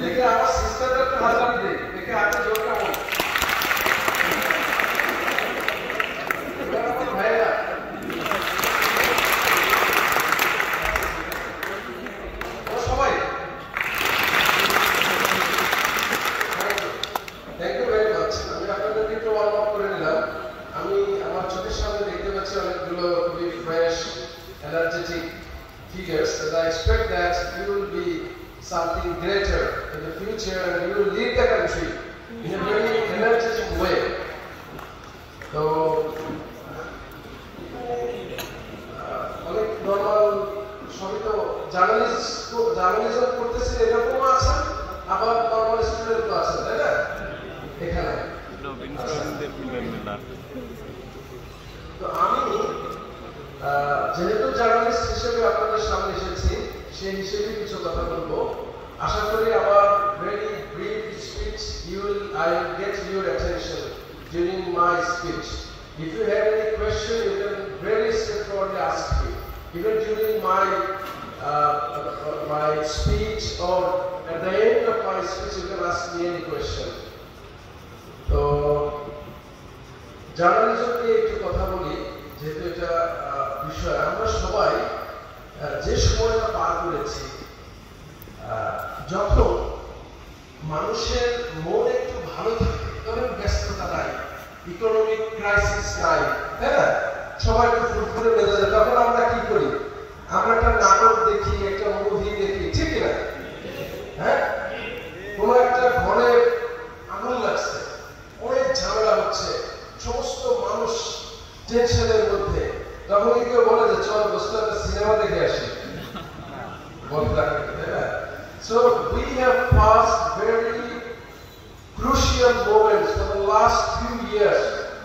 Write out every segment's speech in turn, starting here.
দেখে আমার সিস্টারটা একটু হাজার দিই, দেখে আগে জোর কেমন ভাইরা সবাই থ্যাংক ইউ ভেরি মাচ। আমি আপনাদেরকে একটু ওয়ার্ম আপ করে নিলাম। আমি আমার চোখের সামনে দেখতে পাচ্ছি অনেকগুলো খুবই fresh energetic figures, and I expect that you will be something greater in the future and you will lead the country in a very energetic way. So, অনেক নর্মাল সবই তো জার্নালিজম করতেছে এরকম আছে, আবার নর্মাল স্টুডেন্ট তো আছে, তাই না? এখানে তো আমি যেহেতু জার্নালিস্ট হিসেবে আপনাদের সামনে এসেছি, সেই হিসেবে কিছু কথা বলবো। আশা করি আমার very brief speech I will get your attention during my speech. If you have any question, you can very straightforwardly ask me. Even during my speech or at the end of my speech, you can ask me any question. তো journalism নিয়ে একটু কথা বলি, যেহেতু এটা বিষয়। আমরা সবাই যে সময়টা পার করেছি, যখন মানুষের মন একটু ভালো থাকে, ধরেন ব্যস্ততা নাই, ইকোনমিক ক্রাইসিস নাই, তাই না, সবাই একটু ফুরফুরে মেজাজে, তখন আমরা কি করি? আমরা একটা নাটক দেখি, একটা মুভি দেখি, ঠিক না? হ্যাঁ, কোনো একটা ঘরে আগুন লাগছে, অনেক ঝামেলা হচ্ছে, সমস্ত মানুষ টেনশনের মধ্যে, তখন কেউ বলে যে চল বসে একটা সিনেমা দেখে আসি, বলতে থাকে, তাই না? So we have passed very crucial moments for the last few years,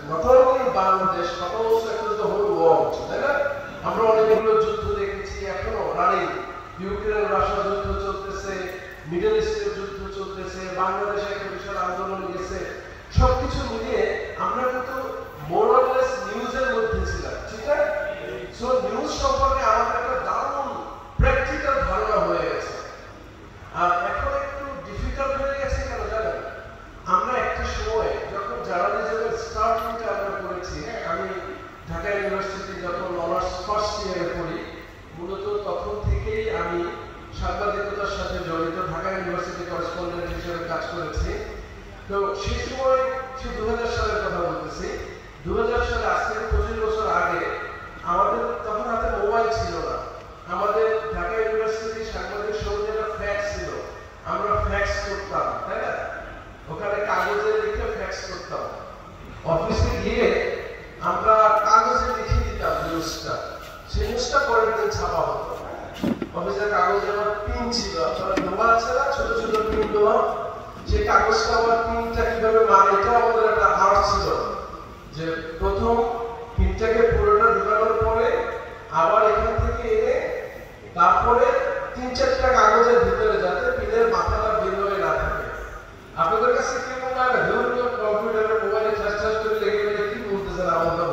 not only in Bangladesh but also across the whole world, তাই না? আমরা অনেকগুলো যুদ্ধ দেখেছি, এখনো রানিং, ইউক্রেন রাশিয়া যুদ্ধ চলতেছে, মিডল ইস্টের যুদ্ধ চলতেছে, বাংলাদেশে একটা বিশাল আন্দোলন গেছে, সবকিছু মিলিয়ে আমরা কিন্তু মোরালেস নিউজের মধ্যে ছিলাম, ঠিক না? সো নিউজ সম্পর্কে আমাদের একটা দারুণ প্র্যাকটিক্যাল ধারণা হয়ে গেছে। আর এখন একটু ডিফিকাল্ট হয়ে গেছে কেন জানেন? আমরা একটা সময় যখন জার্নালিজমের স্টার্টিংটা আমরা করেছি, আমি ঢাকা ইউনিভার্সিটি যখন অনার্স ফার্স্ট ইয়ারে পড়ি, মূলত তখন থেকেই আমি সাংবাদিকতার সাথে জড়িত, ঢাকা ইউনিভার্সিটি করেসপন্ডেন্ট হিসেবে কাজ করেছি। তো সেই সময়, সে 2000 সালের কথা বলতেছি, 2000 সালে আজ থেকে 25 বছর আগে আমাদের তখন হাতে মোবাইল ছিল না। আমাদের ঢাকা ইউনিভার্সিটি সাংবাদিক সমিতির ফ্যাক্স ছিল, আমরা ফ্যাক্স করতাম, তাই না? ওখানে কাগজে লিখে ফ্যাক্স করতাম, অফিসে গিয়ে আমরা কাগজে লিখে দিতাম নিউজটা, সেই নিউজটা পরের দিন ছাপা হতো। অফিসের কাগজে আমার পিন ছিল, আপনারা ডোবা আছে না, ছোট ছোট পিন ডোবা, সেই কাগজটা আমার পিনটা কিভাবে মানে, এটা আমাদের একটা আর্ট ছিল, যে প্রথম পিনটাকে পুরোটা ঢোকানোর পরে আবার এখান থেকে এনে তারপরে 3-4টা কাগজের ভিতরে, যাতে পিনের মাথাটা বের হয়ে না থাকে। আপনাদের কাছে কি মনে হয়? কম্পিউটারে মোবাইলে ঠাস ঠাস করে লেগে গেলে কি বলতেছেন আমাদের?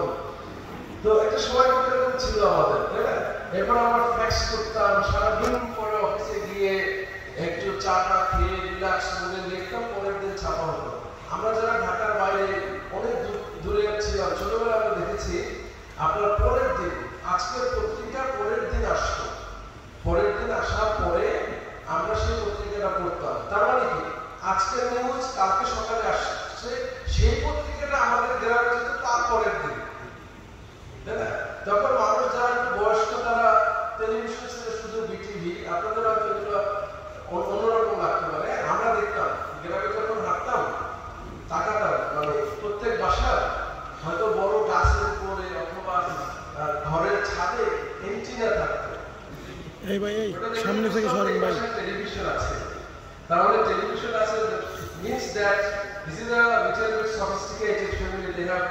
তো একটা সময় এরকম ছিল আমাদের, তাই না? এরপর আমরা ফ্যাক্স করতাম, সারাদিন পরে অফিসে গিয়ে একটু চাটা খেয়ে রিল্যাক্স করে লিখতাম, পরের দিন ছাপা হতো। আমরা যারা ঢাকার বাইরে অনেক দূরে ছিলাম, ছোটবেলায় আমরা দেখেছি আপনার পরের দিন, আজকের পত্রিকা পরের দিন আসতো, পরের দিন আসার পরে আমরা সেই পত্রিকাটা পড়তাম। তার মানে কি, আজকের নিউজ কালকে সকালে আসছে, সেই পত্রিকাটা আমাদের দেওয়া যেত তার পরের দিন, তাই না? তখন মানুষ যারা একটু বয়স্ক, তারা টেলিভিশন ছিল শুধু বিটিভি, আপনাদের হয়তো এগুলো অন্যরকম লাগতে পারে। আমরা দেখতাম গ্রামে যখন হাঁটতাম, তাকাতাম, মানে প্রত্যেক বাসার হয়তো বড় গাছের উপরে অথবা ঘরের ছাদে এন্টিনা থাকতো। এই ভাই, এই সামনে থেকে সরেন ভাই, টেলিভিশন আছে, তাহলে টেলিভিশন আছে, means that this is a little bit sophisticated family, they have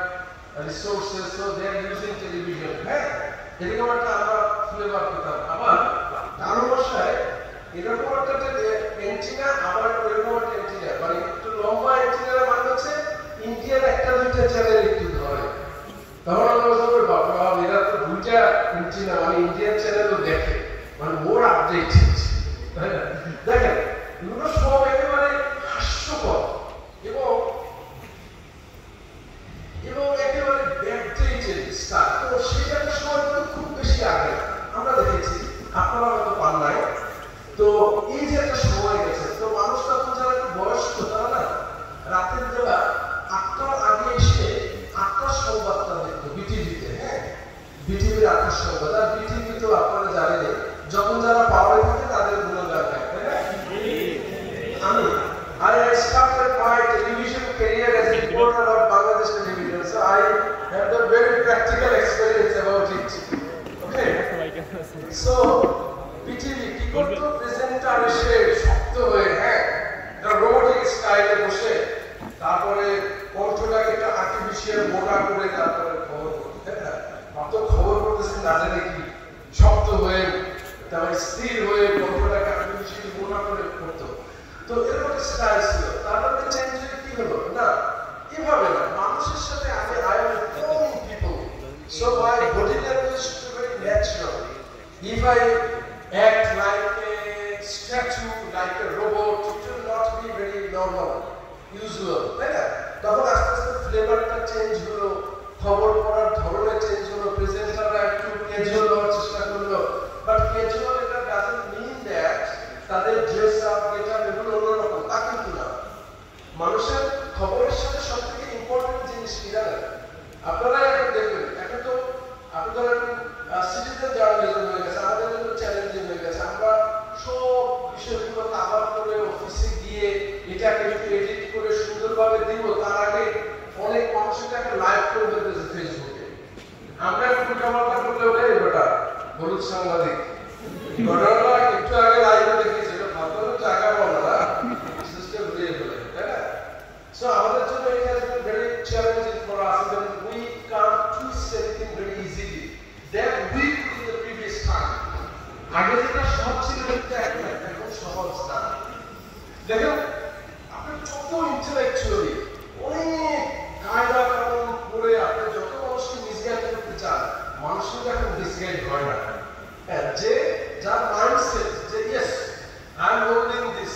resources, so they are using television. হ্যাঁ, এরকম একটা আমরা ফ্লেভার পেতাম। আবার কারো বাসায় এরকম একটা এন্টিনা, আবার এরকম একটা এন্টিনা, মানে একটু লম্বা এন্টিনা, মানে হচ্ছে ইন্ডিয়ার একটা দুইটা চ্যানেল একটু ধরে, তখন আমরা বলবো বাবা এরা তো দুইটা এন্টিনা, মানে ইন্ডিয়ান চ্যানেলও দেখে, মানে মোর আপডেটেড। দেখেন এগুলো সব সে শক্ত হয়ে হ্যাঁ রোবোটিক স্টাইলে বসে তারপরে কণ্ঠটাকে একটা আর্টিফিশিয়াল মোটা করে তারপরে খবর করতে অত খবর করতেছে না জানে কি শক্ত হয়ে তারপরে স্থির হয়ে কণ্ঠটাকে আর্টিফিশিয়াল মোটা করে করতো। তো এরকম একটা স্টাইল ছিল। তারপরে চেঞ্জ হয়ে কি হলো না এভাবে না মানুষের সাথে আমি I am informing people so my body language is very natural. If I act like a statue, like a robot, it will not be very normal, usual, তাই না? তখন আস্তে আস্তে ফ্লেভারটা চেঞ্জ হলো, খবর পড়ার ধরনের চেঞ্জ হলো, প্রেজেন্টাররা একটু ক্যাজুয়াল হওয়ার চেষ্টা করলো, বাট ক্যাজুয়াল এটা ডাজন্ট মিন দ্যাট তাদের ড্রেস আপ গেট আপ এগুলো অন্যরকম, তা কিন্তু না। মানুষের খবরের সাথে সব থেকে ইম্পর্টেন্ট জিনিস কি জানেন? আপনারা এখন দেখবেন, এখন তো আপনি ধরেন সিটিজেন জার্নালিজম হয়ে গেছে, আমাদের জন্য চ্যালেঞ্জিং হয়ে গেছে। আমরা সব বিষয়গুলো কাভার করে অফিসে গিয়ে এটাকে একটু এডিট করে সুন্দরভাবে দিব, তার আগে অনেক মানুষ এটাকে লাইভ করে ফেলতেছে ফেসবুকে। আমরা একটু উল্টাপাল্টা করলে ওটাই বেটা হলুদ সাংবাদিক ঘটনাটা একটু আগে লাইভে দেখেছি, ভাবলো জায়গা বলো না সিস্টেম দিয়ে ফেলে, তাই না? সো আমাদের জন্য it has been very challenging for us when we can't twist anything very easily that we could in the previous time. আগে যেটা সহজ ছিল এটা এখন সহজ না। দেখুন আপনি যত ইন্টেলেকচুয়ালি অনেক কায়দা কানুন পড়ে আপনি যত মানুষকে মিসগাইড করতে চান, মানুষ কিন্তু এখন মিসগাইড হয় না। যে যার মাইন্ডসেট যে yes I am holding this,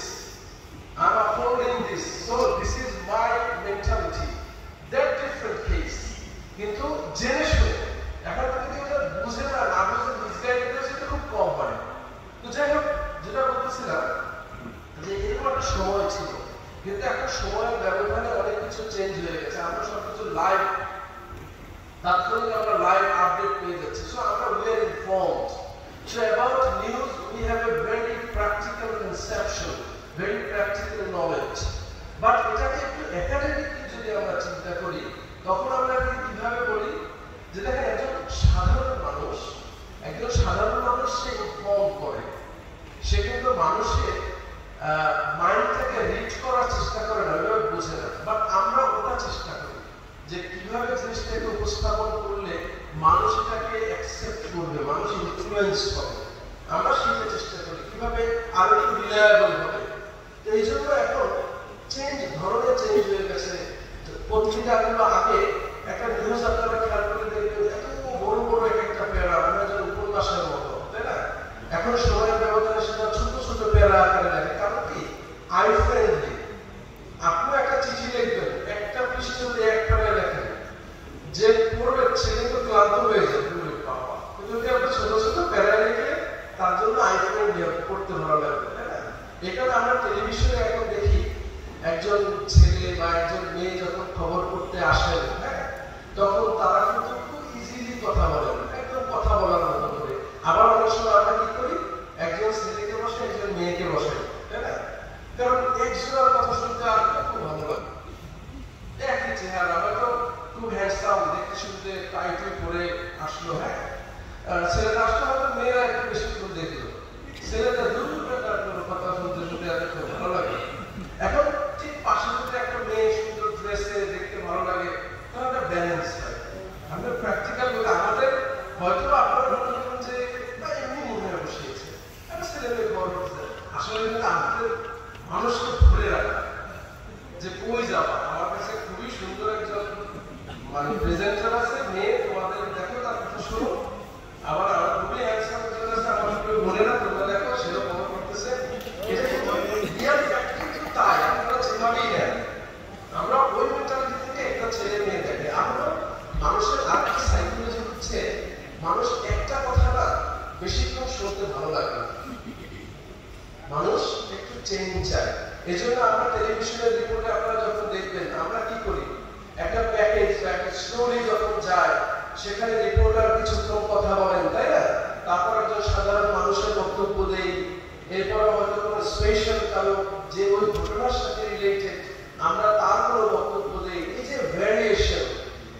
I am upholding this, so this is my mentality, that different case. কিন্তু জেনে শুনে এখন কিন্তু এটা বুঝে না, না বুঝে মিসগাইড করে সেটা খুব কম হয়। তো যাই হোক, যেটা বলতেছিলাম যে এরকম একটা সময় ছিল, কিন্তু এখন সময়ের ব্যবধানে অনেক কিছু চেঞ্জ হয়ে গেছে। আমরা সবকিছু লাইভ তাৎক্ষণিক আমরা লাইভ আপডেট পেয়ে যাচ্ছি। সো আমরা we are informed. So about news we have a very practical conception, very practical knowledge. But এটাকে একটু একাডেমিকলি যদি আমরা চিন্তা করি, তখন আমরা কিভাবে বলি যে দেখেন একজন সাধারণ মানুষ সে ইনফর্ম করে, সে কিন্তু মানুষের মাইন্ডটাকে রিড করার চেষ্টা করে না, ওইভাবে বোঝে না। বাট আমরা ওটা চেষ্টা করি যে কিভাবে জিনিসটাকে উপস্থাপন করলে মানুষ এটাকে অ্যাকসেপ্ট করবে, মানুষ ইনফ্লুয়েন্স হবে, আমরা শিখতে চেষ্টা করি কিভাবে আরো একটু রিলায়েবল হবে। তো এই জন্য এখন ধরনের চেঞ্জ হয়ে গেছে। পত্রিকাগুলো আগে একটা নিউজ আপনারা খেয়াল করে দেখবেন এত বড় বড় একটা প্যারা, মনে হয় উপন্যাসের মতো, তাই না? এখন সময়ের ব্যবধানে সেটা ছোট ছোট প্যারা আকারে লেখে। কারণ কি আই ফ্রেন্ডলি। আপনি একটা চিঠি লিখবেন, একটা পৃষ্ঠ যদি এক প্যারায় লেখেন, যে পড়বে সে কিন্তু ক্লান্ত হয়ে যাবে, কিন্তু যদি আপনি ছোট ছোট প্যারায় লিখে তার জন্য আই ফ্রেন্ডলি পড়তে ভালো লাগবে, তাই না? এটা আমরা টেলিভিশনে এখন দেখি একজন ছেলে বা একজন মেয়ে যখন খবর করতে আসেন, হ্যাঁ, তখন তারা কিন্তু খুব ইজিলি কথা বলেন, একদম কথা বলার মতো করে। আবার অনেক সময় আমরা কি করি, একজন ছেলেকে বসে একজন মেয়েকে বসে, তাই না? কারণ একজনের কথা শুনতে আর খুব ভালো লাগে, একই চেহারা, হয়তো খুব হ্যান্ডসাম, দেখতে শুনতে টাইটুই পরে আসলো, হ্যাঁ, ছেলেটা আসলে হয়তো মেয়েরা একটু বেশি করে দেখলো, ছেলেটা দূর তার কথা শুনতে শুনতে আর খুব ভালো লাগে। এখন ঠিক পাশে যদি একটা মেয়ে সুন্দর ড্রেসে দেখতে ভালো লাগে, তাহলে একটা ব্যালেন্স হয়। আমরা প্র্যাকটিক্যাল বলে আমাদের হয়তো আপনারা মনে করেন যে এমনি মনে হয় বসিয়েছে, একটা ছেলে মেয়ে ঘর হচ্ছে, আসলে কিন্তু আমাদের মানুষকে ধরে রাখা যে কই যাবা। আমার কাছে খুবই সুন্দর একজন মানে প্রেজেন্টার আছে, মেয়ে তোমাদের দেখো তার কথা শোনো, আবার আমার খুবই হ্যান্ডসাম একজন আছে, আমার খুবই মনে না, তোমরা দেখো সেও খবর করতেছে। এটা কিন্তু রিয়াল ফ্যাক্ট, কিন্তু তাই আপনারা যেভাবেই নেন, আমরা ওই মেন্টালিটি থেকে একটা ছেলে মেয়ে দেখে। আমরা মানুষের আরেকটা সাইকোলজি হচ্ছে, মানুষ একটা কথা না বেশিক্ষণ শুনতে ভালো লাগে না, মানুষ একটু চেঞ্জ চায়। এই জন্য আমরা টেলিভিশনের রিপোর্টে আপনারা যখন দেখবেন, আমরা কি করি, একটা প্যাকেজ বা একটা স্টোরি যখন যায়, সেখানে রিপোর্টার কিছুক্ষণ কথা বলেন, তাই না? তারপর একজন সাধারণ মানুষের বক্তব্য দেই, এরপরে হয়তো কোনো স্পেশাল কারো যে ওই ঘটনার সাথে রিলেটেড আমরা তার কোনো বক্তব্য দেই। এই যে ভ্যারিয়েশন,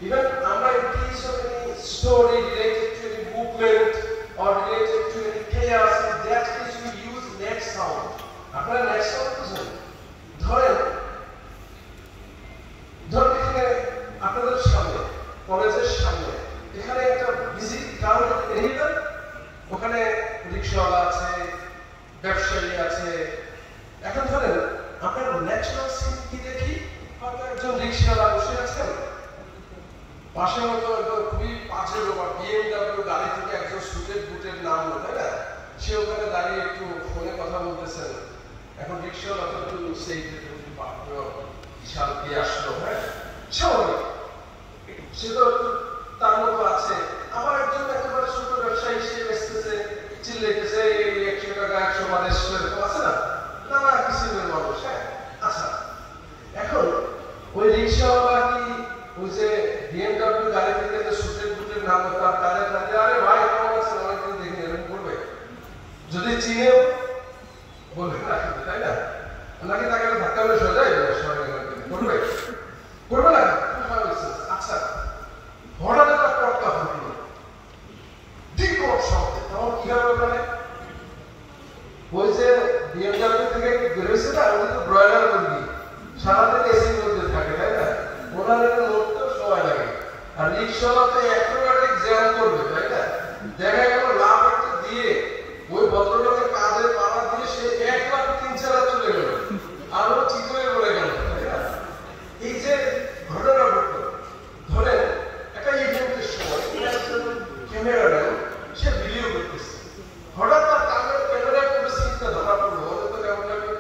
ইভেন আমরা in case of any story related to any movement or related to any chaos, in that case we use net sound. আপনারা নেক্সট বুঝুন। ধরেন এখানে আপনাদের সামনে, কলেজের সামনে এখানে একটা বিজি ক্রাউড এরিয়া, ওখানে রিক্সাওয়ালা আছে, ব্যবসায়ী আছে। এখন ধরেন আপনার ন্যাচারাল সিন কি দেখি, হয়তো একজন রিক্সাওয়ালা বসে আছেন, পাশে হয়তো খুবই পাঁচের বা BMW গাড়ি থেকে একজন সুটের বুটের নাম, তাই না, সে ওখানে দাঁড়িয়ে একটু ফোনে কথা বলতেছেন। এখন রিক্সাওয়ালা তো একটু সেই বিশাল কে আসলো, হ্যাঁ স্বাভাবিক, সে তো তার মতো আছে। আবার একজন একেবারে ছোট ব্যবসায়ী, সে বেচতেছে, চিল্লাইতেছে 100 টাকা 100 মানুষ আছে না, নানা কিসিমের মানুষ। হ্যাঁ আচ্ছা, এখন ওই রিক্সাওয়ালা কি ওই যে BMW গাড়ি থেকে যে সুটের বুটের নাম তার কানে কানে, আরে ভাই কেমন আছেন, অনেকদিন দেখি, এরকম করবে? যদি চিনেও বলবে না, তাই না? নাকি তাকে ধাক্কা মেরে সোজা করবে করবে না? আচ্ছা, হঠাৎ একটা পটকা ফুটলো, বিকট শব্দে, তখন কি হবে ওখানে? ওই যে BMW থেকে বেরোইছে না, ওই তো ব্রয়লার মুরগি সারাদিন এসির মধ্যে থাকে, তাই না, ওনার নড়তেও সময় লাগে। আর রিক্সাওয়ালা তো অ্যাক্রোব্যাটিক জ্যাম করবে, তাই না? দেখা গেল লাভ একটা দিয়ে ওই ভদ্রলোকের কাজে পাড়া দিয়ে সে 1,03,4 চলে গেল, আরো ঠিক হয়ে পড়ে গেল, তাই না? এই যে ঘটনা ঘটলো, ধরেন একটা ইভেন্টের সময় ক্যামেরাম্যান সে ভিডিও করতেছে, হঠাৎ তার কানের ক্যামেরা করে সিটটা ধরা পড়লো, ওদের তো কেমন লাগে,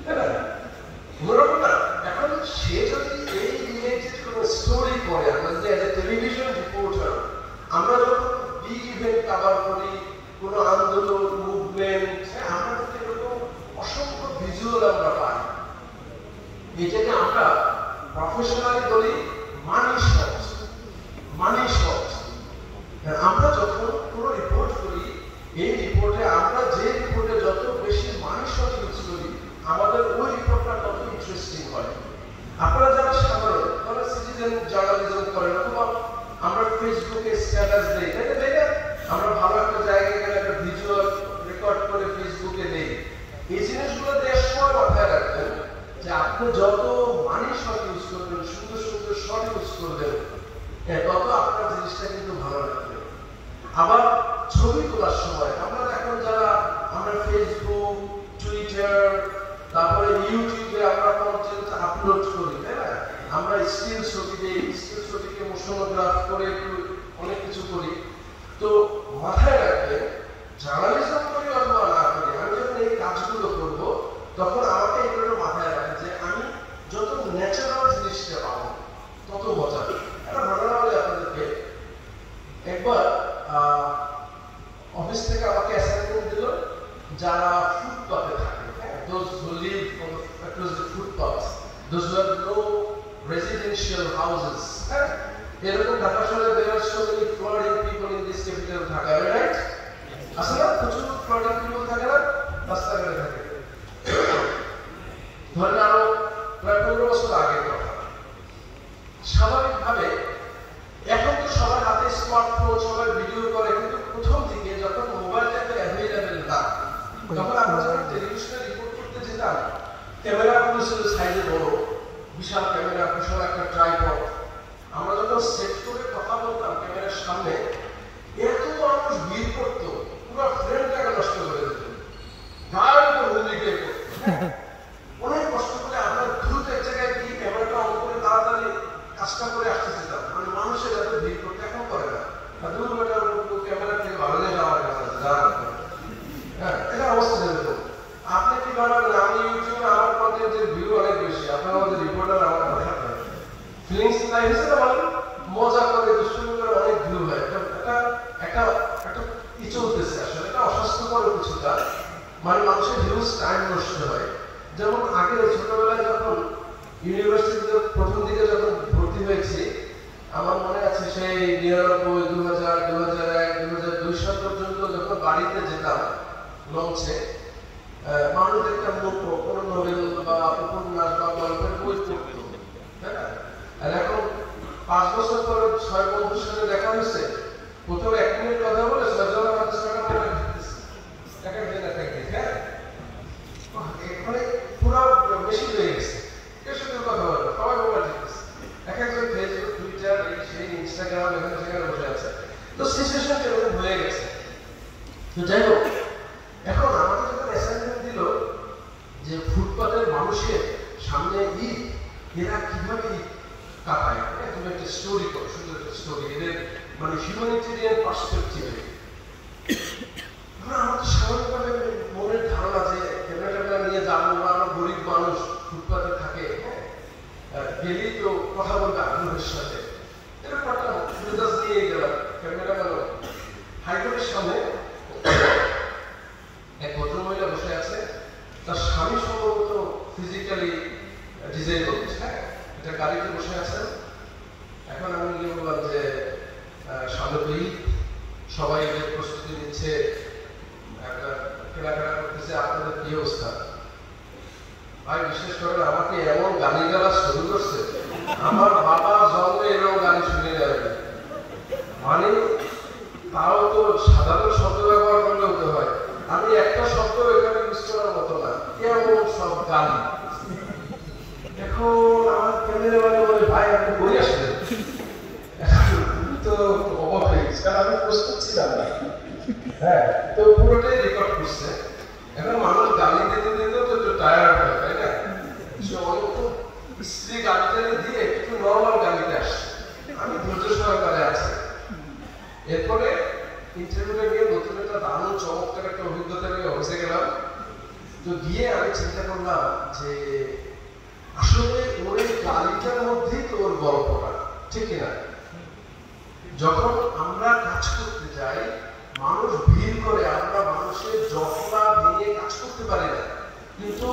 তাই না? ওরকম না। এখন সে যদি এই রিলেটেড কোনো স্টোরি করে, আমরা যদি এজ এ টেলিভিশন রিপোর্টার, আমরা যখন বিগ ইভেন্ট কভার করি, কোনো আন্দোলন মুভমেন্ট, আমরা কিন্তু এরকম অসংখ্য ভিজুয়াল আমরা পাই। এটাকে আমরা প্রফেশনালি বলি মানি শট। আমরা যখন কোনো রিপোর্ট করি, এই রিপোর্টে আমরা যে রিপোর্টে যত বেশি মানি শট ইউজ করি, আমাদের ওই রিপোর্টটা তত ইন্টারেস্টিং হয়। আপনারা যারা সাধারণ যারা সিটিজেন জার্নালিজম করেন, অথবা আমরা ফেসবুকে স্ট্যাটাস দেই, তাই না, আমরা ভালো একটা জায়গায় গেলে একটা ভিজুয়াল রেকর্ড করে ফেসবুকে দেই। এই জিনিসগুলো দেওয়ার সময় মাথায় রাখবেন যে আপনি যত মানি শট ইউজ করবেন, সুন্দর সুন্দর শট ইউজ করবেন, তত আপনার জিনিসটা কিন্তু ভালো লাগবে। আবার ছবি তোলার সময় আমরা এখন যারা আমরা ফেসবুক, টুইটার, তারপরে ইউটিউবে আমরা কন্টেন্ট আপলোড করি, তাই না, আমরা স্টিল ছবি দিই, স্টিল ছবিকে মোশনোগ্রাফ করে অনেক কিছু করি। তো মাথায় রাখবেন, জার্নালিজম করি অথবা না করি, আমি যখন এই কাজগুলো করব, তখন আমাকে এগুলো মাথায় রাখে যে আমি যত ন্যাচারাল জিনিসটা পাবো তত মজা। একটা ঘটনা বলে আপনাদেরকে, একবার অফিস থেকে আমাকে অ্যাসাইনমেন্ট দিল, যারা ফুটপাথে থাকে, those who live across the footpaths, those who have no residential houses, এরকম ঢাকা শহরে there are so many flooding people in this capital Dhaka, right? আসলে প্রচুর flooding people থাকে না, রাস্তাঘাটে থাকে। ধরেন আরো প্রায় 15 বছর আগের কথা। স্বাভাবিকভাবে এখন তো সবার হাতে স্মার্টফোন, সবাই ভিডিও করে, কিন্তু প্রথম দিকে যখন মোবাইলটা অ্যাভেলেবেল না, তখন আমরা যখন টেলিভিশনে রিপোর্ট করতে যেতাম, ক্যামেরাগুলো ছিল সাইজে বড়, বিশাল ক্যামেরা, বিশাল একটা ট্রাইপড। আমরা যখন সেট করে কথা বলতাম ক্যামেরার সামনে, এত মানুষ ভিড় করতো, পুরো ফ্রেমটাকে নষ্ট করে দিত, গায়ের উপর হুমড়ি খেয়ে পড়তো। অনেক কষ্ট করে আমরা দ্রুত এক জায়গায় গিয়ে ক্যামেরাটা অন করে তাড়াতাড়ি কাজটা করে আসতে যেতাম, মানে মানুষের এত ভিড় করতে এখন করে না। ক্যামেরা থেকে ভালো লেগে আমার কাছে আছে, হ্যাঁ, এটা অবস্থা যেরকম। আপনি কি বানাবেন? আমি ইউটিউবে আমার কন্টেন্টের ভিউ অনেক বেশি, আপনার মধ্যে রিপোর্টার আমার কথা ফিলিংস লাইফ হিসেবে বলেন, মজা করে দুষ্টুমি করে অনেক ভিউ হয়। একটা কি চলতেছে আসলে, এটা অস্বাস্থ্যকর কিছুটা, মানে মানুষের হিউজ টাইম নষ্ট হয়। যেমন আগে ছোটবেলায় যখন ইউনিভার্সিটিতে প্রথম দিকে যখন ভর্তি হয়েছি, আমার মনে আছে সেই 99, 2000, 2001, 2002 সাল পর্যন্ত যখন বাড়িতে যেতাম লঞ্চে, মানুষ দেখতাম কোনো নোবেল বা উপন্যাস বা গল্পের বই পড়তো, তাই না? আর এখন 5 বছর পরে 6 বন্ধুর সাথে দেখা হয়েছে, কোথাও 1 মিনিট কথা বলে 6 জনের মধ্যে 6টা বলে দিতেছে, হ্যাঁ বসে সামনে ঈদ, এরা কিভাবে ঈদ কাটায়, তুমি একটা স্টোরি করো, সুন্দর একটা স্টোরি, এদের মানে হিউম্যানিটেরিয়ান পার্সপেক্টিভে। আমার তো স্বাভাবিকভাবে মনের ধারণা যে ক্যামেরা নিয়ে যাবো, আমরা গরিব মানুষ, ফুটপাতে থাকে, গেলেই তো কথা বলবে আগ্রহের সাথে, এরকম একটা মেজাজ নিয়ে গেলাম। ক্যামেরা হাইকোর্টের সামনে এক ভদ্রমহিলা বসে আছে, তার স্বামী সম্ভবত ফিজিক্যালি ডিজেবল, হ্যাঁ, এটা গাড়িতে বসে আছেন। এখন আমি গিয়ে বললাম যে সামনে সবাই এদের প্রস্তুতি নিচ্ছে, কেনাকাটা করতেছে, আপনাদের কি অবস্থা? ভাই বিশেষ করে আমাকে এমন গালি গালা শুরু করছে, আমার বাবা জন্মে এরকম গালি শুনে যাবে, মানে তাও তো সাধারণ শব্দ ব্যবহার করলে হতে হয়, আমি একটা শব্দ এখানে ইউজ করার মতো না, কেমন সব গালি। এখন আমার ক্যামেরাম্যান বলে, ভাই আপনি বলে আসলেন? তো অবাক হয়ে গেছে, কারণ আমি প্রস্তুত ছিলাম না। হ্যাঁ, তো পুরোটাই রেকর্ড করছে। এখন মানুষ গালি দিতে দিতে তো একটু টায়ার্ড হয়, তাই না? স্ত্রী গালিটা দিয়ে একটু নর্মাল গালিতে আসছে, আমি ধৈর্য সহকারে আছি। এরপরে ইন্টারভিউটা গিয়ে নতুন একটা দারুণ চমৎকার একটা অভিজ্ঞতা নিয়ে অফিসে গেলাম। তো গিয়ে আমি চিন্তা করলাম যে আসলে ওর এই গালিটার মধ্যেই তো ওর গল্পটা, ঠিক না? যখন আমরা কাজ করতে যাই, মানুষ ভিড় করে, আমরা মানুষের জটলা ভেঙে কাজ করতে পারি না, কিন্তু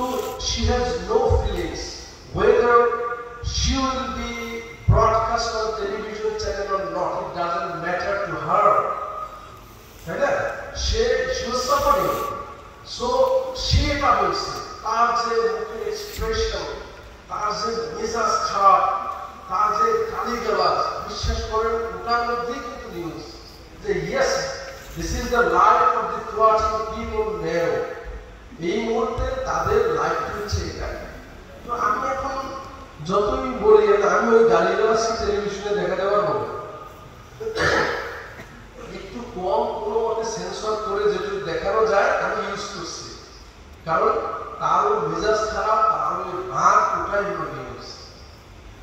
she has no feelings whether she will be broadcast on television channel or not, it doesn't matter to her, তাই না? she was suffering, so সে এটা বলছে, তার যে মুখের এক্সপ্রেশন, তার যে মেজাজ খারাপ, তার যে গালিগালাজ, বিশ্বাস করেন ওটার মধ্যেই কিন্তু নিউজ যে yes this is the life of the Croatian people now, এই মুহূর্তে তাদের লাইফ হচ্ছে এটা। তো আমি এখন যতই বলি আমি ওই গালিগালাজ টেলিভিশনে দেখা দেওয়ার মতো একটু কম কোনো মতে সেন্সর করে যেটুকু দেখানো যায় আমি ইউজ করছি, কারণ তার ওই মেজাজ খারাপ, তার ওই ভাগ, ওটাই হলো নিউজ।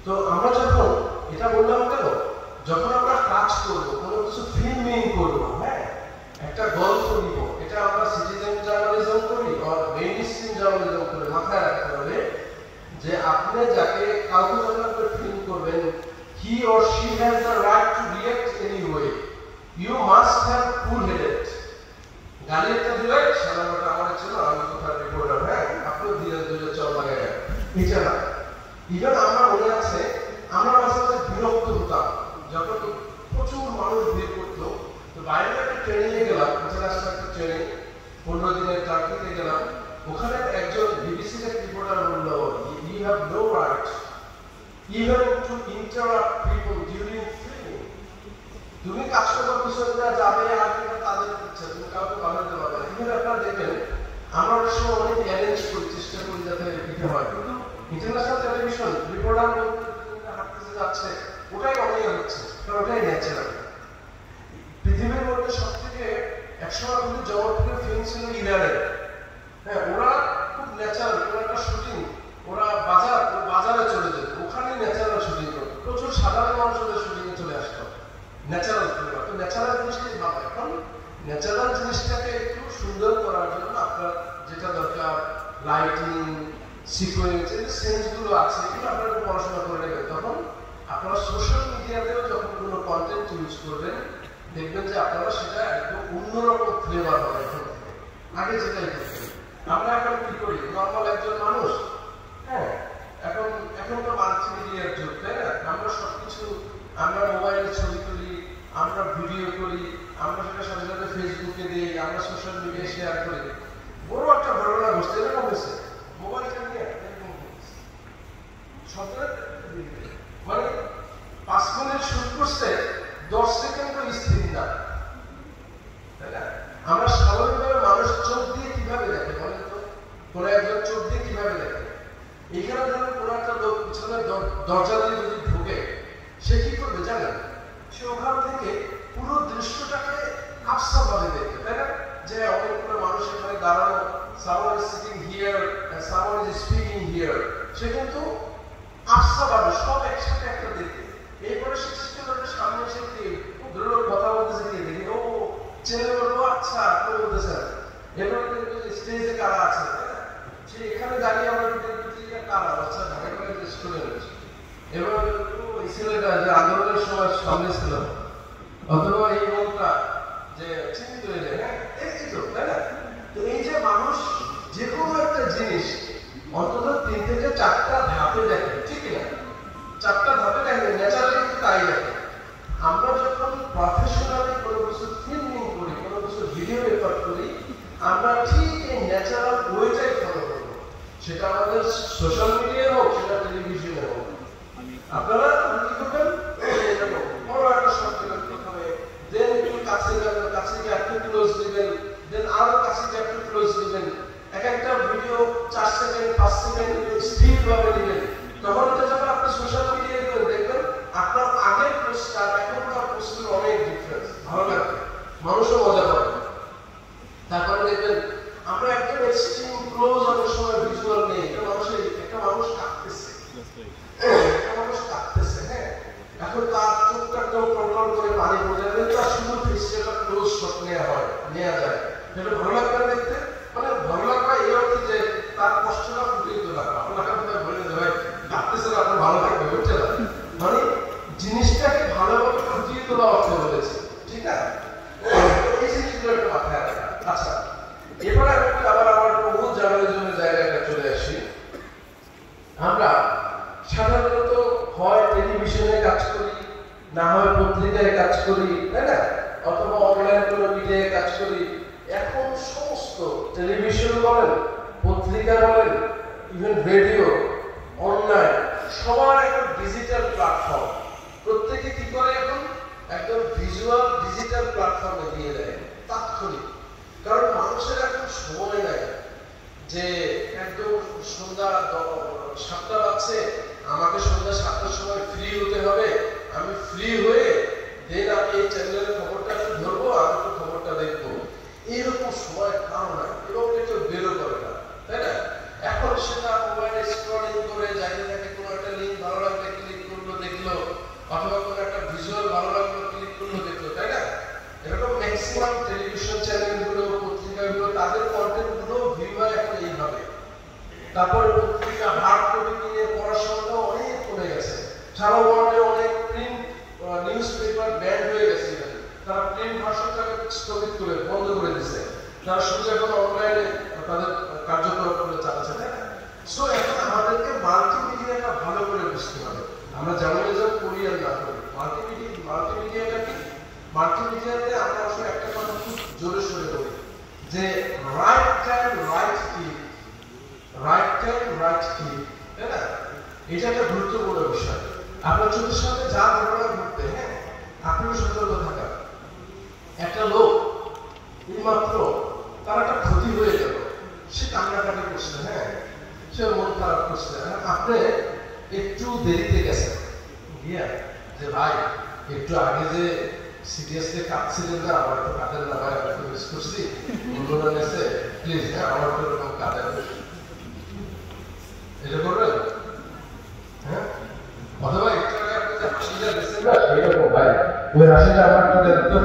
তো আমরা যখন এটা বললাম কেন, যখন আমরা কাজ করবো, কোনো কিছু ফিল্মিং করবো, হ্যাঁ, একটা গল্প নিব, এটা আমরা সিটিজেন জার্নালিজম করি আর মেইনস্ট্রিম জার্নালিজম করি, মাথায় রাখতে হবে যে আপনি যাকে কাউকে যখন আপনি ফিল্ম করবেন, he or she has the right to react anyway, you must have cool headed। গালি একটা দিলে সাধারণত আমার ছিল, আমি কোথাও রিপোর্টার, হ্যাঁ, আপনিও ধীরে ধীরে চল লাগাই, এটা না। ইভেন আমার মনে আছে আমরা মাঝে মাঝে বিরক্ত হতাম যখন প্রচুর মানুষ ভিড় করতো। তো বাইরে একটা ট্রেনিংয়ে গেলাম, ইন্টারন্যাশনাল একটা ট্রেনিং, 15 দিনের টার্কিতে গেলাম। ওখানে একজন বিবিসির এক রিপোর্টার বলল, you have no right even to interrupt people during filming. তুমি কাজ করবার পিছনে যাবে আর তাদের ইচ্ছা, তুমি কাউকে বাধা দিতে পারবে না। ইভেন আপনারা দেখবেন আমরা অনেক সময় অনেক অ্যারেঞ্জ করি, চেষ্টা করি যাতে দিতে হয়, কিন্তু ইন্টারন্যাশনাল টেলিভিশন রিপোর্টার হাঁটতে যাচ্ছে, ওটাই অনেক হচ্ছে, কারণ ওটাই ন্যাচারাল। পৃথিবীর মধ্যে সব থেকে একসময় কিন্তু জনপ্রিয় ফিল্ম ছিল ইরানের, হ্যাঁ, ওরা খুব ন্যাচারাল, ওরা একটা শুটিং, ওরা বাজারে চলে যেত, ওখানে ন্যাচারাল শুটিং করতো, প্রচুর সাধারণ মানুষদের শুটিংয়ে চলে আসতো, ন্যাচারাল ফিল্ম। তো ন্যাচারাল জিনিসটাই ভালো। এখন ন্যাচারাল জিনিসটাকে একটু সুন্দর করার জন্য আপনার যেটা দরকার, লাইটিং, সিকোয়েন্স, এই সেন্সগুলো আছে, এগুলো আপনারা একটু পড়াশোনা করে নেবেন। তখন আপনারা সোশ্যাল মিডিয়াতেও যখন কোনো কন্টেন্ট ইউজ করবেন, দেখবেন যে আপনারা সেটা একদম অন্যরকম ফ্লেভার হবে এখন থেকে, আগে যেটাই করতেন। আমরা এখন কি করি, নর্মাল একজন মানুষ, হ্যাঁ, এখন তো মাল্টিমিডিয়ার যুগ, তাই না? আমরা সবকিছু, আমরা মোবাইলে ছবি তুলি, আমরা ভিডিও করি, আমরা সেটা সাথে সাথে ফেসবুকে দিই, আমরা সোশ্যাল মিডিয়ায় শেয়ার করি। বড় একটা ঘটনা ঘটছে, এরকম হয়েছে মোবাইলটা নিয়ে, মানে 5 মিনিট শুট করছে, 10 সেকেন্ডও স্থির না, তাই না? আমরা স্বাভাবিকভাবে মানুষ চোখ দিয়ে কিভাবে দেখে বলেন তো, কোন একজন চোখ দিয়ে কিভাবে দেখে? এখানে ধরুন কোন একটা লোক পিছনে দরজা দিয়ে যদি ঢুকে, সে কি করবে জানেন? সে ওখান থেকে পুরো দৃশ্যটাকে আফসা ভাবে দেখবে, তাই না? যে অনেকগুলো মানুষ এখানে দাঁড়ানো, someone is sitting here and someone is speaking here, সে কিন্তু আফসা পাবে সব একসাথে একটা দেখে। এরপরে সে চেষ্টা করবে সামনে এসে কি দুটো কথা বলতেছে কি দেখি, ও ছেলে বলবো আচ্ছা তো বলতেছেন। এরপরে দেখবে যে স্টেজে কারা আছে, সে এখানে দাঁড়িয়ে আমরা দেখতে কারা আচ্ছা ঢাকা কলেজের স্টুডেন্ট, এবার ওই ছেলেটা যে আন্দোলনের সময় সামনে ছিল, অথবা এই মনটা যে চিন্তিত হয়ে যায়, হ্যাঁ এই তো তাই না? তো এই যে মানুষ যে কোনো একটা জিনিস অন্তত 3 থেকে 4টা ধাপে দেখে, ঠিক না? 4টা ধাপে দেখে, ন্যাচারালি কিন্তু তাই দেখে। আমরা যখন প্রফেশনালি কোনো কিছু ফিল্মিং করি, কোনো কিছু ভিডিও রেকর্ড করি, আমরা ঠিক এই ন্যাচারাল ওয়েটাই ফলো করবো, সেটা আমাদের সোশ্যাল মিডিয়ায় হোক, সেটা টেলিভিশনে হোক। আপনারা কি করবেন, এরকম বড় একটা শব্দ প্রথমে, দেন একটু কাছে যাবেন, কাছে গিয়ে একটু ক্লোজ দিবেন, দেন আরো কাছে গিয়ে একটু ক্লোজ দিবেন। এক একটা ভিডিও 4 সেকেন্ড 5 সেকেন্ড স্পিড ভাবে দিবেন। তখন এটা যখন আপনি সোশ্যাল মিডিয়ায় দেখবেন, আপনার আগের পোস্ট আর এখনকার পোস্টের অনেক ডিফারেন্স, ভালো লাগবে, মানুষও মজা পাবে। তারপরে দেখবেন আমরা একদম এক্সট্রিম ক্লোজ অনেক সময় ভিজুয়াল নেই, একটা মানুষ কাঁদতেছে, হ্যাঁ, এখন তার চোখটা একদম কন্ট্রোল করে পানি পড়ে যাবে, তার শুধু ফেসটা ক্লোজ শট নেওয়া যায়, এটা ভালো লাগবে দেখতে। মানে ভালো লাগবে এই অর্থে যে তার কষ্টটা ফুটিয়ে তোলা, আপনাকে বলে যে ভাই কাঁদতেছে না, আপনার ভালো লাগবে, বুঝতে পারেন? মানে জিনিসটাকে ভালোভাবে ফুটিয়ে তোলা অর্থে বলেছে, ঠিক আছে? এই জিনিসগুলো একটা মাথায় রাখা। আচ্ছা, এবার আমি আবার আমার মূল জার্নালিজমের জায়গাটা চলে আসি। আমরা সাধারণত হয় টেলিভিশনে কাজ করি, না হয় পত্রিকায় কাজ করি, তাই না? অথবা অনলাইন কোনো মিডিয়ায় কাজ করি। এখন সমস্ত টেলিভিশন বলেন, পত্রিকা বলেন, ইভেন রেডিও, অনলাইন, সবার একটা ডিজিটাল প্ল্যাটফর্ম। প্রত্যেকে কি করে এখন একদম ভিজুয়াল ডিজিটাল প্ল্যাটফর্মে দিয়ে দেয় তাৎক্ষণিক। কারণ মানুষের এখন সময় নাই যে একদম সন্ধ্যা 7টা বাজছে, আমাকে সন্ধ্যা 7টার সময় ফ্রি হতে হবে, আমি ফ্রি হয়ে দেন আমি এই চ্যানেলের খবরটা একটু ধরবো, আমি একটু খবরটা দেখবো, এরকম সময় কারো নাই, এবং কেউ বেরো করে না, তাই না? এখন সেটা মোবাইলে স্ক্রলিং করে যাইতে থাকে, কোনো একটা লিঙ্ক ভালো লাগলে ক্লিক করলো দেখলো, অথবা কোনো একটা ভিজুয়াল ভালো লাগলো ক্লিক করলো দেখলো, তাই না? এরকম ম্যাক্সিমাম টেলিভিশন চ্যানেলগুলো, পত্রিকাগুলো, তাদের কন্টেন্টগুলো ভিউ হয় এখন এইভাবে। তারপরে পত্রিকা হার্ড কপি কিনে পড়ার সময়টাও অনেক কমে গেছে। সারা ওয়ার্ল্ডে অনেক প্রিন্ট নিউজ পেপার ব্যান্ড হয়ে গেছে, তারা প্রিন্ট ভার্সনটাকে স্থগিত করে বন্ধ করে দিচ্ছে, তারা শুধু এখন অনলাইনে তাদের কার্যক্রম করে চালাচ্ছে, তাই না? সো এখন আমাদেরকে মাল্টিমিডিয়াটা ভালো করে বুঝতে হবে। আমরা জার্নালিজম করি আর না করি, মাল্টিমিডিয়াটা কি? মাল্টিমিডিয়াতে আমরা আসলে একটা কথা খুব জোরে সোরে বলি যে right time right click, right time right click, তাই না? এটা একটা গুরুত্বপূর্ণ বিষয়। আপনার চোখের সামনে যা ঘটনা ঘটবে, হ্যাঁ, আপনিও সতর্ক থাকা। একটা লোক এইমাত্র তার একটা ক্ষতি হয়ে গেল, সে কান্নাকাটি করছে, হ্যাঁ, সে মন খারাপ করছে, আপনি একটু দেরিতে গেছেন গিয়া যে ভাই একটু আগে যে সিরিয়াসলি কাঁদছিলেন না, আমার একটু কাঁদেন না ভাই, আমি মিস করছি, অন্যরা গেছে, প্লিজ হ্যাঁ আমার একটু এরকম কাঁদেন, এটা করবেন? হ্যাঁ, অথবা একটু আগে আপনি যে হাসিটা দিচ্ছেন না, এইরকম ভাই ওই হাসিটা আমার একটু দেন তো,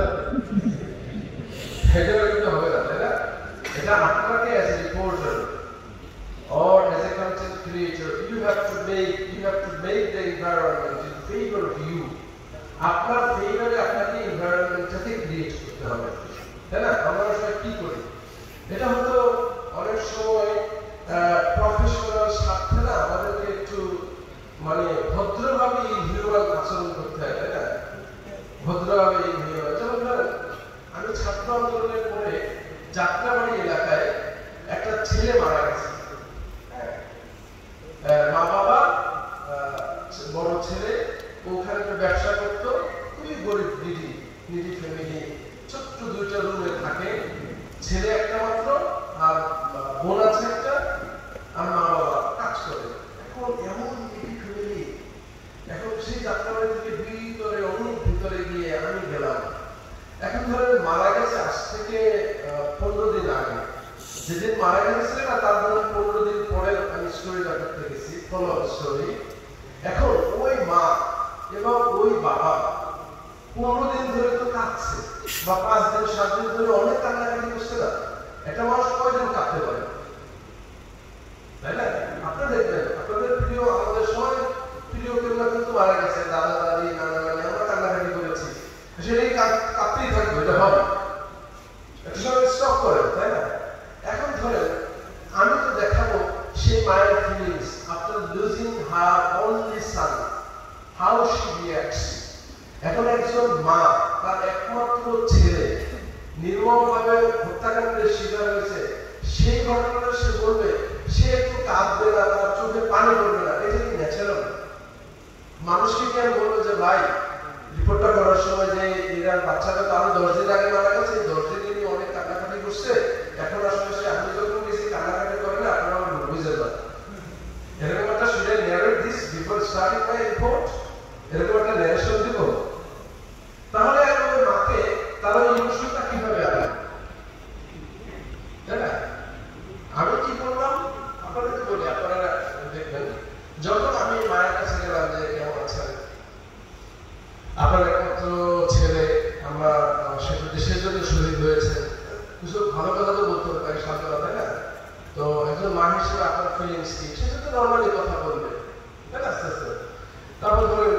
এটা কিন্তু হবে না, তাই না? এটা আপনাকে as a reporter or as a content creator, you have to make the environment in favor of you. আপনার ফেভারে আপনাকে এনভায়রনমেন্টটাকে ক্রিয়েট করতে হবে, তাই না? আমরা সবাই কি করি, এটা হয়তো অনেক সময় প্রফেশনাল স্বার্থে না আমাদেরকে একটু মানে ভদ্রভাবে ইনহিউম্যান আচরণ করতে হয়, তাই না? ভদ্রভাবে ইনহিউম্যান। যেমন ধরেন আমি ছাত্র আন্দোলনের পরে যাত্রাবাড়ি এলাকায় একটা ছেলে মারা গেছে, মা বাবা, বড় ছেলে, ওখানে একটা ব্যবসা করতো, খুবই গরিব নিডি ফ্যামিলি, ছোট্ট 2টা রুমে থাকে, ছেলে একটা মাত্র, আর বোন আছে একটা, আর মা বাবা কাজ করে। এখন এমন নিডি ফ্যামিলি, এখন সেই যাত্রাবাড়ি থেকে অনেক ভিতরে গিয়ে আমি গেলাম। এখন ধরেন মারা গেছে আজ থেকে 15 দিন আগে, যেদিন মারা গেছে না তার ধরেন 15 দিন পরে স্টোরি। এখন ওই মা এবং ওই বাবা 15 দিন ধরে তো কাঁদছে, বা 5 দিন 7 দিন ধরে অনেক কান্নাকাটি করছে না। একটা মানুষ কয়দিন কাঁদতে পারে, তাই না? আপনারা দেখবেন আপনাদের প্রিয়, আমাদের সবাই প্রিয় কেউ না কিন্তু মারা গেছে, দাদা দাদি নানা নানি, আমরা কান্নাকাটি করেছি, সেটাই কাঁদতেই থাকবে, এটা হবে একটা সময় স্টপ করে, তাই না? এখন ধরেন আমি তো দেখাবো সেই মায়ের feelings after losing her only son, how she reacts. এখন একজন মা তার একমাত্র ছেলে নির্মমভাবে হত্যাকাণ্ডের শিকার হয়েছে, সেই ঘটনাটা সে বলবে, সে একটু কাঁদবে না, তার চোখে পানি পড়বে না, এটা কি ন্যাচারাল? মানুষকে কি আমি বলবো যে ভাই রিপোর্টটা করার সময় যে এরা বাচ্চাটা তো আরো 10 দিন আগে মারা গেছে, 10 দিন নিয়ে অনেক কান্নাকাটি করছে, এখন আসলে সে আমি যখন বেশি কান্নাকাটি করে না, আপনারা আমার বুঝে যান। এরকম একটা শুনে narrate this before starting my report, এরকম একটা ন্যারেশন দিব, তাহলে আমার মাকে তারা ইমোশনটা কিভাবে আনে, তাই না? আমি কি করলাম আপনাদেরকে বলি, আপনারা দেখবেন যখন আমি মায়ের কাছে গেলাম যে কেমন আছেন, আপনার একমাত্র ছেলে আমরা সেটা দেশের জন্য শহীদ হয়েছে, কিছু ভালো কথা তো বলতে হবে, সান্ত্বনা, তাই না? তো একজন মা হিসেবে আপনার ফিলিংস কি, সেটা তো নর্মালি কথা বলবে, তাই না? আস্তে আস্তে তারপর ধরেন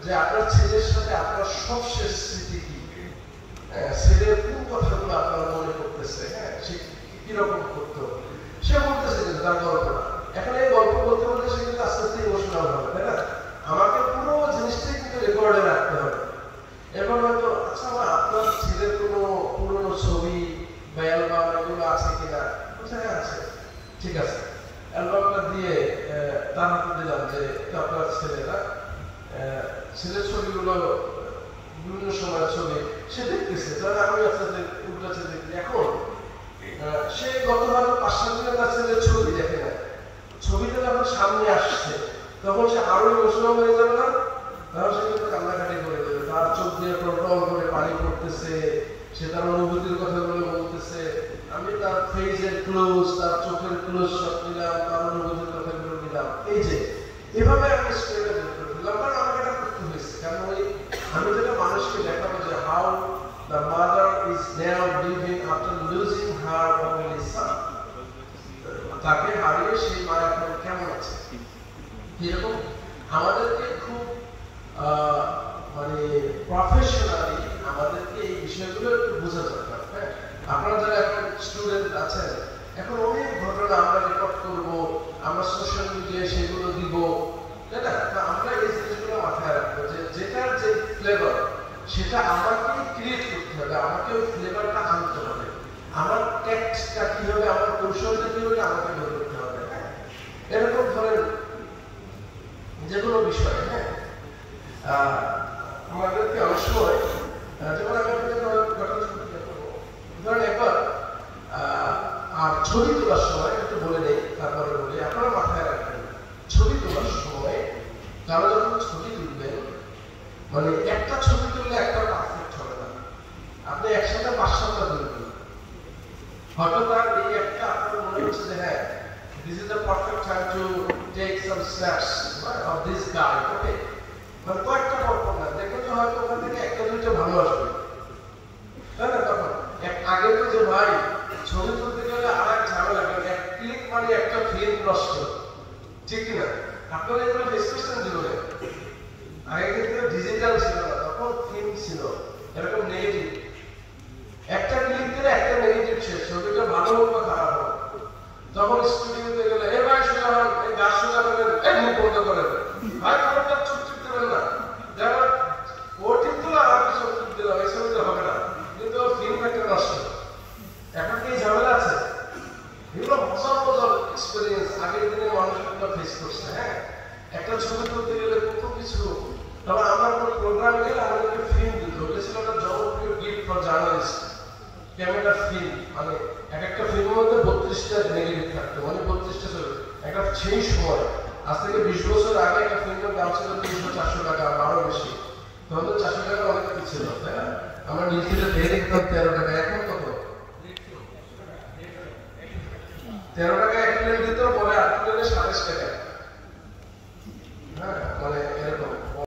যে আপনার ছেলের সাথে আপনার সবশেষ স্মৃতি কি, ছেলের কোন কথাগুলো আপনার মনে করতেছে, হ্যাঁ সে কিরকম করতো, সে বলতেছে কিন্তু তার গল্পটা। এখন এই গল্প বলতে বলতে সে কিন্তু আস্তে আস্তে ইমোশনাল হবে, তাই না? আমাকে পুরো জিনিসটাই কিন্তু রেকর্ডে রাখতে হবে। এবার হয়তো আচ্ছা আপনার ছেলের কোনো পুরনো ছবি বা অ্যালবাম এগুলো আছে কিনা, হ্যাঁ আছে, ঠিক আছে, অ্যালবামটা দিয়ে তার হাতে দিলাম যে আপনার ছেলেরা ছেলের ছবিগুলো বিভিন্ন সময়ের ছবি সে দেখতেছে, তাহলে আমি আপনাদের উল্টাছে দেখি। এখন সে গত হয়তো 5-7 দিনের তার ছেলের ছবি দেখে না, ছবিটা যখন সামনে আসছে তখন সে আরো ইমোশনাল হয়ে যাবে না, তখন সে কিন্তু কান্নাকাটি করে দেবে, তার চোখ দিয়ে টলটল করে পানি পড়তেছে, সে তার অনুভূতির কথাগুলো বলতেছে, আমি তার ফেসের ক্লোজ, তার চোখের ক্লোজ সব নিলাম, তার অনুভূতির কথাগুলো নিলাম, এই যে এভাবে আমি স্টোরিটা বের করে দিলাম। কারণ আমাকে এটা করতে হয়েছে, কারণ ওই আমি যেটা মানুষকে দেখাবো যে how the mother is now living after losing her only সান, তাকে হারিয়ে সেই মা এখন কেমন আছে। এরকম আমাদেরকে খুব মানে প্রফেশনালি আমাদেরকে এই বিষয়গুলো একটু বোঝা দরকার। হ্যাঁ, আপনারা যারা এখন স্টুডেন্ট আছেন, এখন অনেক ঘটনা আমরা রেকর্ড করবো, আমরা সোশ্যাল মিডিয়ায় সেগুলো দিব, তাই না? তো আমরা এই জিনিসগুলো মাথায় রাখবো যে যেটার যে ফ্লেভার সেটা আমাকে ক্রিয়েট করতে হবে, আমাকে ওই ফ্লেভারটা আনতে হবে, আমার টেক্সটটা কি হবে, আমার কৌশলটা কি হবে, আমাকে বের করতে হবে। হ্যাঁ, এরকম ধরেন যেগুলো বিষয়, হ্যাঁ আমাদেরকে অনেক সময় যেমন আমি ধরেন একবার আর ছবি তোলার সময় একটু বলে নেই, তারপরে বলি, আপনারা মাথায় রাখবেন ছবি তোলার সময় কারো যখন ছবি তুলবেন, মানে একটা ছবি তুললে একটা পারফেক্ট হবে না, আপনি একসাথে 5-7টা তুলবেন, হয়তো তার এই একটা আপনার মনে হচ্ছে যে হ্যাঁ this is the perfect time to take some snaps of this guy, okay? মানে কয়েকটা পরপর না, দেখবেন যে হয়তো ওখান থেকে একটা দুইটা ভালো আসবে, তাই না? তখন আগে তো যে ভাই ছবি তুলতে গেলে আর এক ঝামেলা, এক ক্লিক মানে একটা ফিল্ম নষ্ট, ঠিক কিনা? আপনারা এগুলো ফেস করছেন জীবনে? আগে কিন্তু ডিজিটাল ছিল না, তখন ফিল্ম ছিল, এরকম নেগেটিভ, একটা ক্লিক দিলে একটা নেগেটিভ শেষ, ছবিটা ভালো হোক বা খারাপ হোক। তখন স্টুডিওতে গেলে এ ভাই সোজা হন, এই গাছ সোজা করেন, এই মুখ বন্ধ করেন, ভাই খারাপটা চুপ চুপ দেবেন না, যেমন ও ঠিক দিল আর কিছু চুপ দিলাম, এই ছবিটা হবে না, কিন্তু ফিল্ম একটা নষ্ট। এখন কি ঝামেলা আছে? এগুলো মজার মজার এক্সপিরিয়েন্স আগের দিনে মানুষগুলো ফেস করছে। হ্যাঁ, একটা ছবি তুলতে গেলে কত কিছু, তবে আমরা কোনো প্রোগ্রামে গেলে আমাদেরকে ফিল্ম দিত, ওটা ছিল একটা জনপ্রিয় gift for journalist, camera film, মানে এক একটা ফিল্মের মধ্যে 32টা নেগেটিভ থাকতো, মানে 32টা ছবি। একটা সেই সময় আজ থেকে 20 বছর আগে একটা ফিল্মের দাম ছিল 300-400 টাকা, আরো বেশি, তখন তো 400 টাকা অনেক কিছু ছিল, তাই না? আমরা নিজেদের দেখে দেখতাম 13 টাকা, এখন কত? 13 টাকা